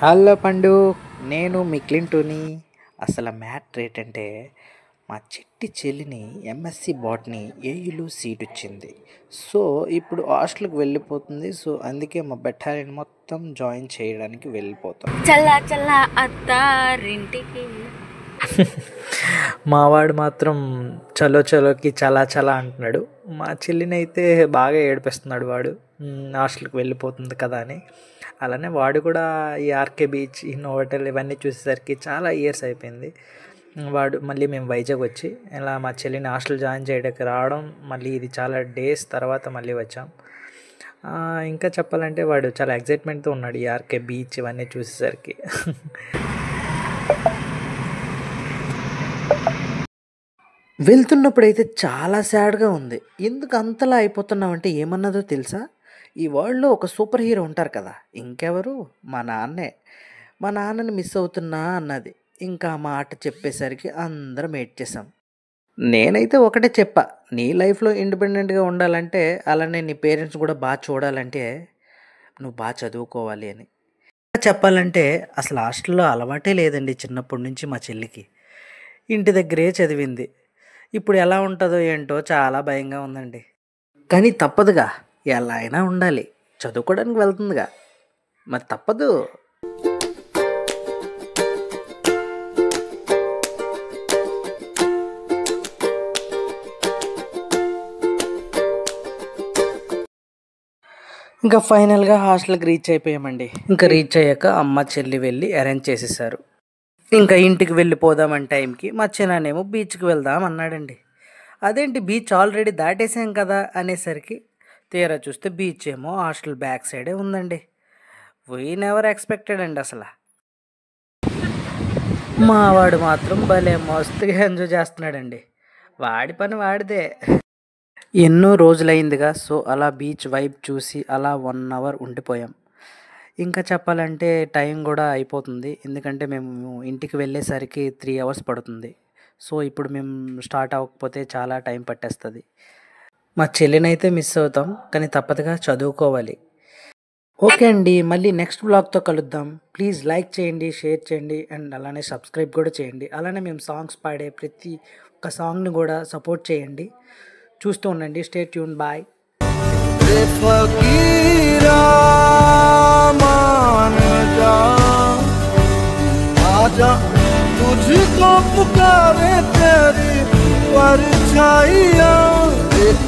Hello పండు, నేను మీ క్లింటోని. అసలు మ్యాటర్ ఏంటంటే మా చిట్టి చెల్లిని ఎంఎస్సి బాట్ని ఏయులో సీట్ వచ్చింది. సో ఇప్పుడు హాస్టల్కి వెళ్ళిపోతుంది. సో అందుకే మా బెటాలియన్ మొత్తం జాయిన్ చేయడానికి వెళ్ళిపోతాం. చల్లా చల్లా అత్తారింటికి. మావాడు మాత్రం చలో చలోకి చాలా చాలా అంటున్నాడు. మా చెల్లిని అయితే బాగా ఏడిపిస్తున్నాడు వాడు, హాస్టల్కి వెళ్ళిపోతుంది కదా అని. అలానే వాడు కూడా ఈ ఆర్కే బీచ్, ఈ నోవటల్ ఇవన్నీ చూసేసరికి చాలా ఇయర్స్ అయిపోయింది. వాడు మళ్ళీ మేము వైజాగ్ వచ్చి ఇలా మా చెల్లిని హాస్టల్ జాయిన్ చేయడానికి రావడం, మళ్ళీ ఇది చాలా డేస్ తర్వాత మళ్ళీ వచ్చాం. ఇంకా చెప్పాలంటే వాడు చాలా ఎగ్జైట్మెంట్తో ఉన్నాడు ఈ ఆర్కే బీచ్ ఇవన్నీ చూసేసరికి. వెళ్తున్నప్పుడైతే చాలా సాడ్గా ఉంది. ఎందుకు అంతలా అయిపోతున్నామంటే ఏమన్నదో తెలుసా? ఈ వరల్డ్లో ఒక సూపర్ హీరో ఉంటారు కదా, ఇంకెవరు, మా నాన్నే. మా నాన్నని మిస్ అవుతున్నా అన్నది. ఇంకా ఆ మాట చెప్పేసరికి అందరం ఏడ్చేసాం. నేనైతే ఒకటే చెప్పా, నీ లైఫ్లో ఇండిపెండెంట్గా ఉండాలంటే, అలానే నీ పేరెంట్స్ కూడా బాగా చూడాలంటే నువ్వు బాగా చదువుకోవాలి అని. చెప్పాలంటే అసలు హాస్టల్లో అలవాటే లేదండి చిన్నప్పటి నుంచి మా చెల్లికి. ఇంటి దగ్గరే చదివింది. ఇప్పుడు ఎలా ఉంటుందో ఏంటో చాలా భయంగా ఉందండి. కానీ తప్పదుగా, ఎలా అయినా ఉండాలి, చదువుకోవడానికి వెళ్తుందిగా, మరి తప్పదు. ఇంకా ఫైనల్గా హాస్టల్కి రీచ్ అయిపోయామండి. ఇంకా రీచ్ అయ్యాక అమ్మ చెల్లి వెళ్ళి అరేంజ్ చేసేసారు. ఇంకా ఇంటికి వెళ్ళిపోదామని టైంకి మా చిన్నానేమో బీచ్కి వెళ్దాం అన్నాడండి. అదేంటి, బీచ్ ఆల్రెడీ దాటేసాం కదా అనేసరికి తీరా చూస్తే బీచ్ ఏమో హాస్టల్ బ్యాక్ సైడే ఉందండి. వీ నెవర్ ఎక్స్పెక్టెడ్ అండి అసలు. మా వాడు మాత్రం భలే మస్తుగా ఎంజాయ్ చేస్తున్నాడండి. వాడి పని వాడిదే. ఎన్నో రోజులైందిగా, సో అలా బీచ్ వైబ్ చూసి అలా 1 అవర్ ఉండిపోయాం. ఇంకా చెప్పాలంటే టైం కూడా అయిపోతుంది, ఎందుకంటే మేము ఇంటికి వెళ్ళేసరికి 3 అవర్స్ పడుతుంది. సో ఇప్పుడు మేము స్టార్ట్ అవ్వకపోతే చాలా టైం పట్టేస్తుంది. మా చెల్లినైతే మిస్ అవుతాం, కానీ తప్పదుగా చదువుకోవాలి. ఓకే అండి, మళ్ళీ నెక్స్ట్ బ్లాగ్తో కలుద్దాం. ప్లీజ్ లైక్ చేయండి, షేర్ చేయండి, అండ్ అలానే సబ్స్క్రైబ్ కూడా చేయండి. అలానే మేము సాంగ్స్ పాడే ప్రతి ఒక్క సాంగ్ని కూడా సపోర్ట్ చేయండి. చూస్తూ ఉండండి. Stay tune. బాయ్. तुझको पुकारे तेरी परछाइयां,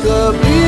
कभी